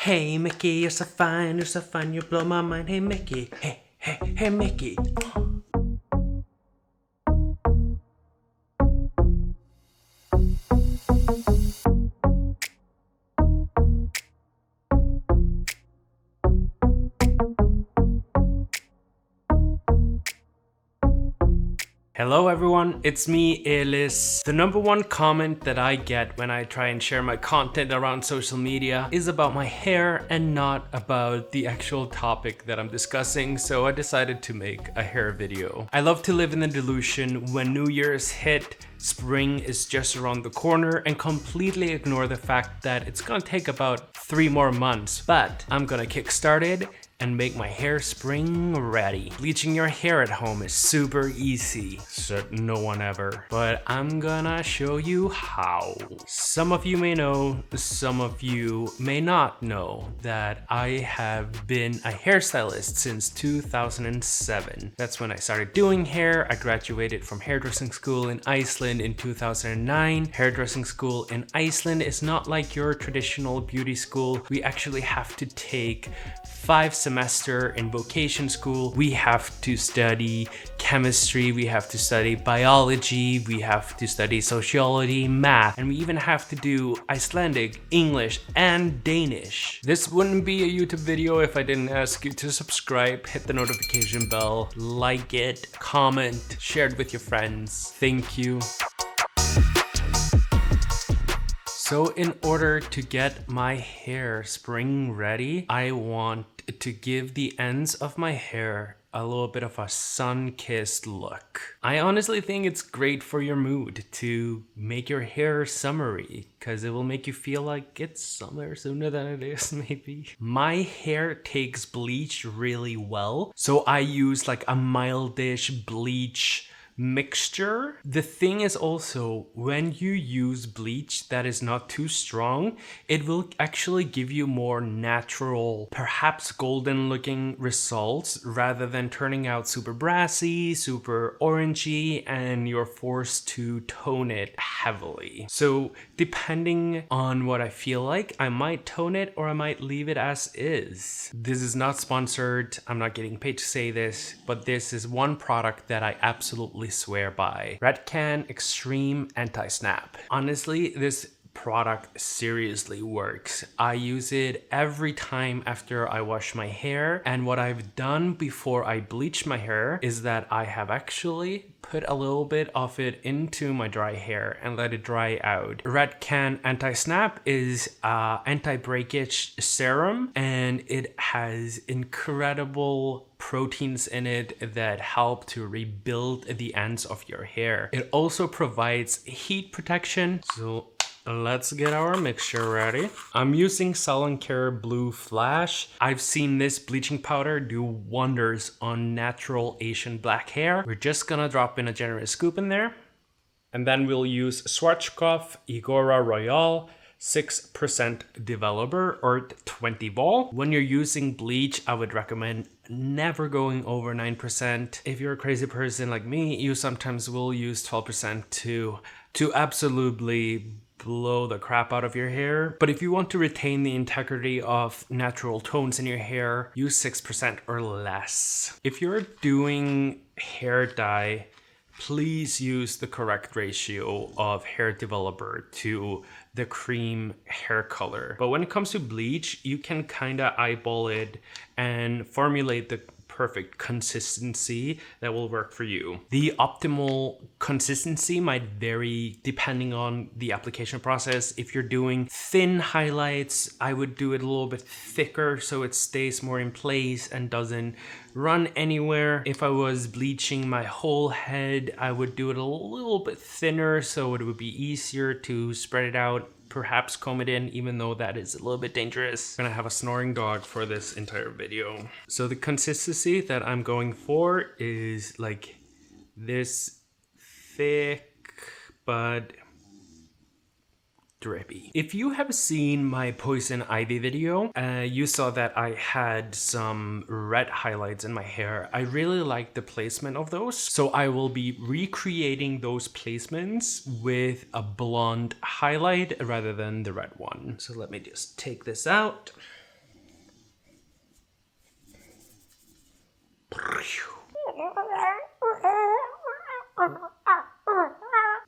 Hey Mickey, you're so fine, you blow my mind. Hey Mickey, hey Mickey. Hello everyone, it's me, Elis. The number one comment that I get when I try and share my content around social media is about my hair and not about the actual topic that I'm discussing, so I decided to make a hair video. I love to live in the delusion when New Year's hit, spring is just around the corner, and completely ignore the fact that it's gonna take about 3 more months, but I'm gonna kickstart it and make my hair spring ready. Bleaching your hair at home is super easy, said no one ever, but I'm gonna show you how. Some of you may know, some of you may not know that I have been a hairstylist since 2007. That's when I started doing hair. I graduated from hairdressing school in Iceland in 2009. Hairdressing school in Iceland is not like your traditional beauty school. We actually have to take 5 semesters in vocation school. We have to study chemistry, we have to study biology, we have to study sociology, math, and we even have to do Icelandic, English, and Danish. This wouldn't be a YouTube video if I didn't ask you to subscribe, hit the notification bell, like it, comment, share it with your friends. Thank you. So in order to get my hair spring ready, I want to give the ends of my hair a little bit of a sun-kissed look. I honestly think it's great for your mood to make your hair summery, because it will make you feel like it's summer sooner than it is, maybe. My hair takes bleach really well, so I use like a mildish bleach mixture. The thing is also, when you use bleach that is not too strong, it will actually give you more natural, perhaps golden looking results, rather than turning out super brassy, super orangey, and you're forced to tone it heavily. So depending on what I feel like, I might tone it or I might leave it as is. This is not sponsored, I'm not getting paid to say this, but this is one product that I absolutely swear by. Redken Extreme Anti-Snap. Honestly, this product seriously works. I use it every time after I wash my hair, and what I've done before I bleach my hair is that I have actually put a little bit of it into my dry hair and let it dry out. Redken Anti-Snap is anti-breakage serum, and it has incredible proteins in it that help to rebuild the ends of your hair. It also provides heat protection. So let's get our mixture ready. I'm using Care Blue Flash. I've seen this bleaching powder do wonders on natural Asian black hair. We're just gonna drop in a generous scoop in there. And then we'll use Schwarzkopf Igora Royale 6% developer or 20 vol. When you're using bleach, I would recommend never going over 9%. If you're a crazy person like me, you sometimes will use 12% to absolutely blow the crap out of your hair. But if you want to retain the integrity of natural tones in your hair, use 6% or less. If you're doing hair dye, please use the correct ratio of hair developer to the cream hair color. But when it comes to bleach, you can kind of eyeball it and formulate the perfect consistency that will work for you. The optimal consistency might vary depending on the application process. If you're doing thin highlights, I would do it a little bit thicker so it stays more in place and doesn't run anywhere. If I was bleaching my whole head, I would do it a little bit thinner so it would be easier to spread it out, perhaps comb it in, even though that is a little bit dangerous. I'm gonna have a snoring dog for this entire video. So the consistency that I'm going for is like this thick but drippy. If you have seen my poison ivy video, you saw that I had some red highlights in my hair. I really like the placement of those, so I will be recreating those placements with a blonde highlight rather than the red one. So let me just take this out.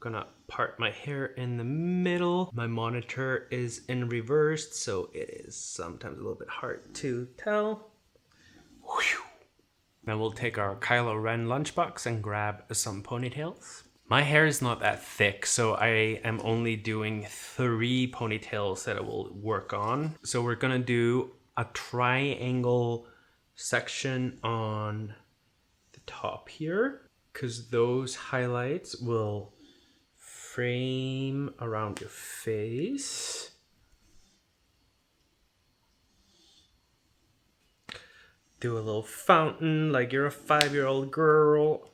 gonna part my hair in the middle. My monitor is in reversed, so it is sometimes a little bit hard to tell. Whew. Now we'll take our Kylo Ren lunchbox and grab some ponytails. My hair is not that thick, so I am only doing 3 ponytails that I will work on. So we're gonna do a triangle section on the top here, because those highlights will frame around your face. Do a little fountain like you're a 5-year-old girl.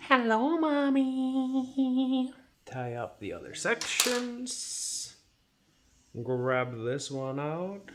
Hello, mommy. Tie up the other sections. Grab this one out.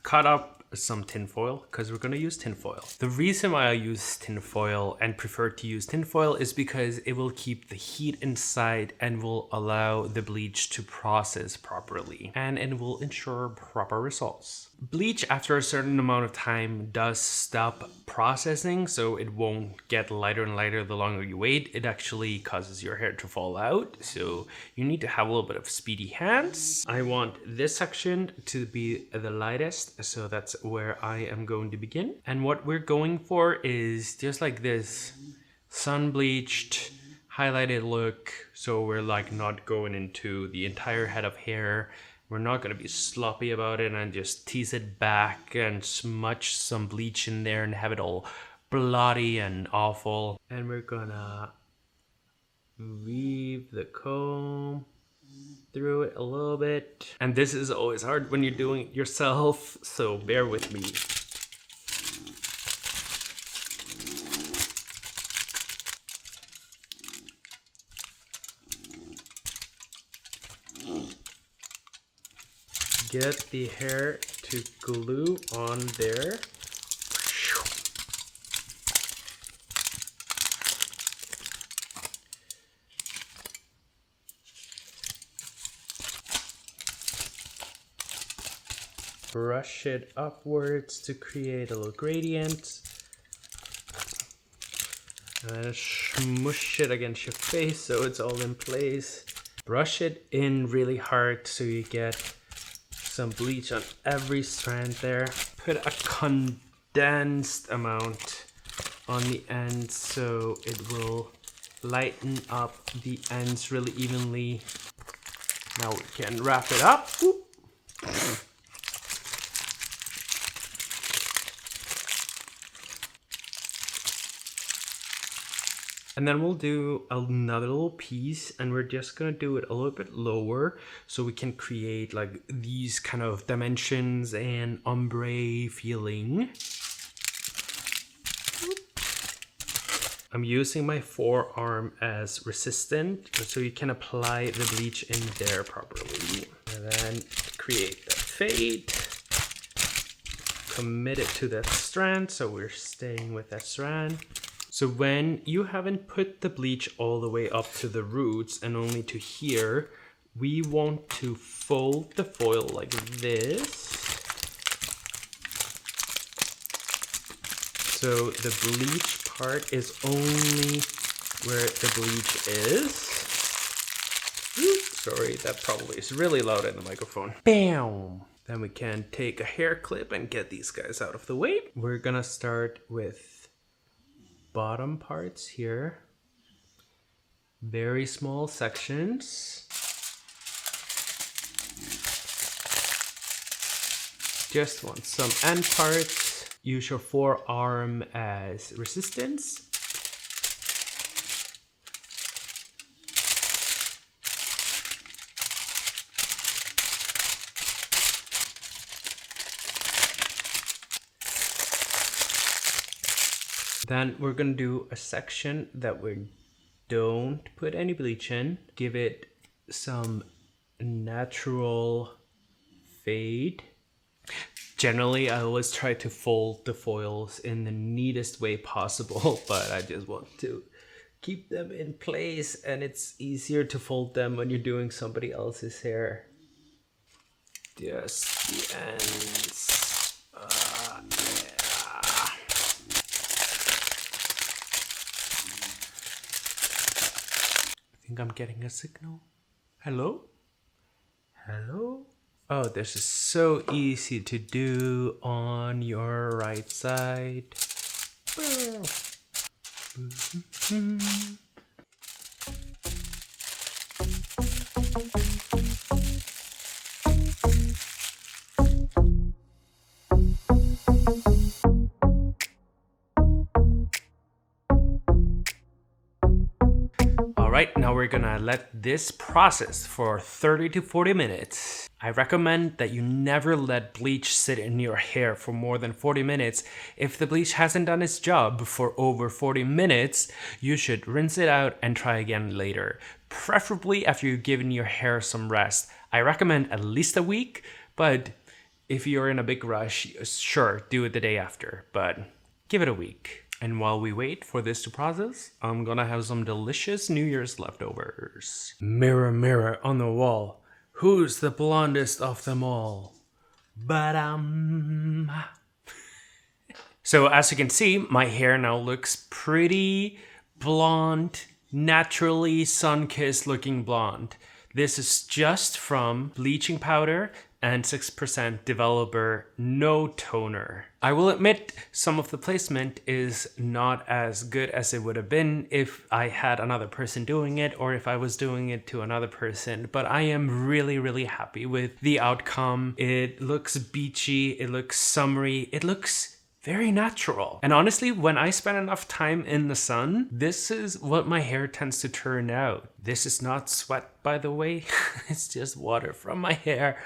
Cut up some tinfoil, because we're going to use tinfoil. The reason why I use tinfoil and prefer to use tinfoil is because it will keep the heat inside and will allow the bleach to process properly, and it will ensure proper results. Bleach after a certain amount of time does stop processing, so it won't get lighter and lighter the longer you wait. It actually causes your hair to fall out, so you need to have a little bit of speedy hands. I want this section to be the lightest, so that's where I am going to begin. And what we're going for is just like this sun bleached highlighted look, so we're like not going into the entire head of hair. We're not going to be sloppy about it and just tease it back and smudge some bleach in there and have it all bloody and awful. And we're gonna weave the comb through it a little bit. And this is always hard when you're doing it yourself, so bear with me. Get the hair to glue on there. Brush it upwards to create a little gradient. And then smush it against your face so it's all in place. Brush it in really hard so you get some bleach on every strand there. Put a condensed amount on the end so it will lighten up the ends really evenly. Now we can wrap it up. Whoop. And then we'll do another little piece, and we're just gonna do it a little bit lower so we can create like these kind of dimensions and ombre feeling. I'm using my forearm as resistant so you can apply the bleach in there properly. And then create that fade. Commit it to that strand, so we're staying with that strand. So when you haven't put the bleach all the way up to the roots and only to here, we want to fold the foil like this. So the bleach part is only where the bleach is. Oops, sorry, that probably is really loud in the microphone. Bam! Then we can take a hair clip and get these guys out of the way. We're gonna start with bottom parts here, very small sections. Just want some end parts. Use your forearm as resistance. Then we're gonna do a section that we don't put any bleach in. Give it some natural fade. Generally, I always try to fold the foils in the neatest way possible, but I just want to keep them in place, and it's easier to fold them when you're doing somebody else's hair. Just the ends. think I'm getting a signal. Hello? Hello? Oh, this is so easy to do on your right side. Alright, now we're gonna let this process for 30 to 40 minutes. I recommend that you never let bleach sit in your hair for more than 40 minutes. If the bleach hasn't done its job for over 40 minutes, you should rinse it out and try again later. Preferably after you've given your hair some rest. I recommend at least a week, but if you're in a big rush, sure, do it the day after, but give it a week. And while we wait for this to process, I'm gonna have some delicious New Year's leftovers. Mirror, mirror on the wall, who's the blondest of them all? Ba-dum. So as you can see, my hair now looks pretty blonde, naturally sun-kissed looking blonde. This is just from bleaching powder and 6% developer, no toner. I will admit some of the placement is not as good as it would have been if I had another person doing it or if I was doing it to another person, but I am really, really happy with the outcome. It looks beachy, it looks summery, it looks very natural. And honestly, when I spend enough time in the sun, this is what my hair tends to turn out. This is not sweat, by the way. It's just water from my hair.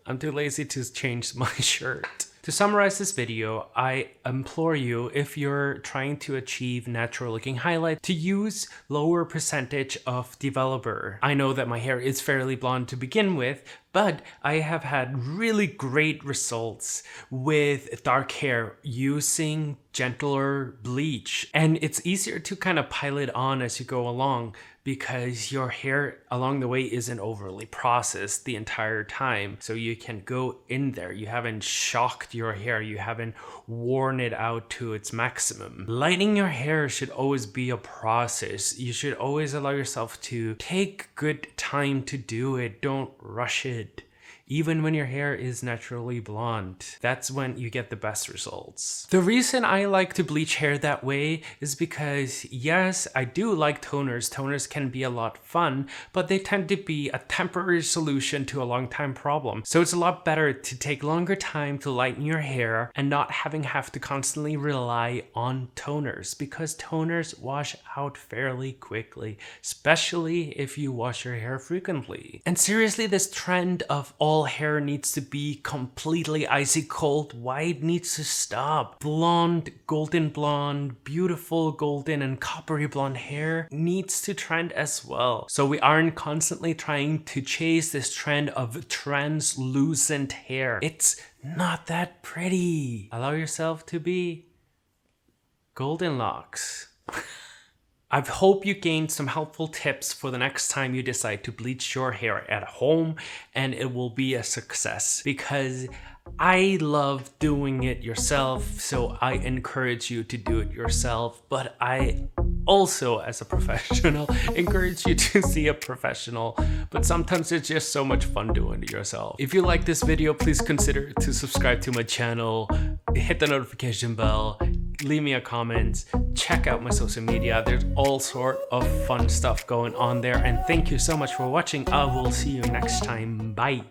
I'm too lazy to change my shirt. To summarize this video, I implore you, if you're trying to achieve natural looking highlight, to use lower percentage of developer. I know that my hair is fairly blonde to begin with, but I have had really great results with dark hair using gentler bleach. And it's easier to kind of pile it on as you go along because your hair along the way isn't overly processed the entire time. So you can go in there. You haven't shocked your hair. You haven't worn it out to its maximum. Lightening your hair should always be a process. You should always allow yourself to take good time to do it. Don't rush it. Even when your hair is naturally blonde, that's when you get the best results. The reason I like to bleach hair that way is because, yes, I do like toners. Toners can be a lot fun, but they tend to be a temporary solution to a long time problem. So it's a lot better to take longer time to lighten your hair and not have to constantly rely on toners, because toners wash out fairly quickly, especially if you wash your hair frequently. And seriously, this trend of all hair needs to be completely icy cold white needs to stop. Blonde, golden blonde, beautiful golden and coppery blonde hair needs to trend as well. So we aren't constantly trying to chase this trend of translucent hair. It's not that pretty. Allow yourself to be golden locks. I hope you gained some helpful tips for the next time you decide to bleach your hair at home, and it will be a success because I love doing it yourself, so I encourage you to do it yourself, but I also, as a professional, encourage you to see a professional, but sometimes it's just so much fun doing it yourself. If you like this video, please consider to subscribe to my channel, hit the notification bell, leave me a comment, check out my social media. There's all sort of fun stuff going on there, and thank you so much for watching. I will see you next time. Bye.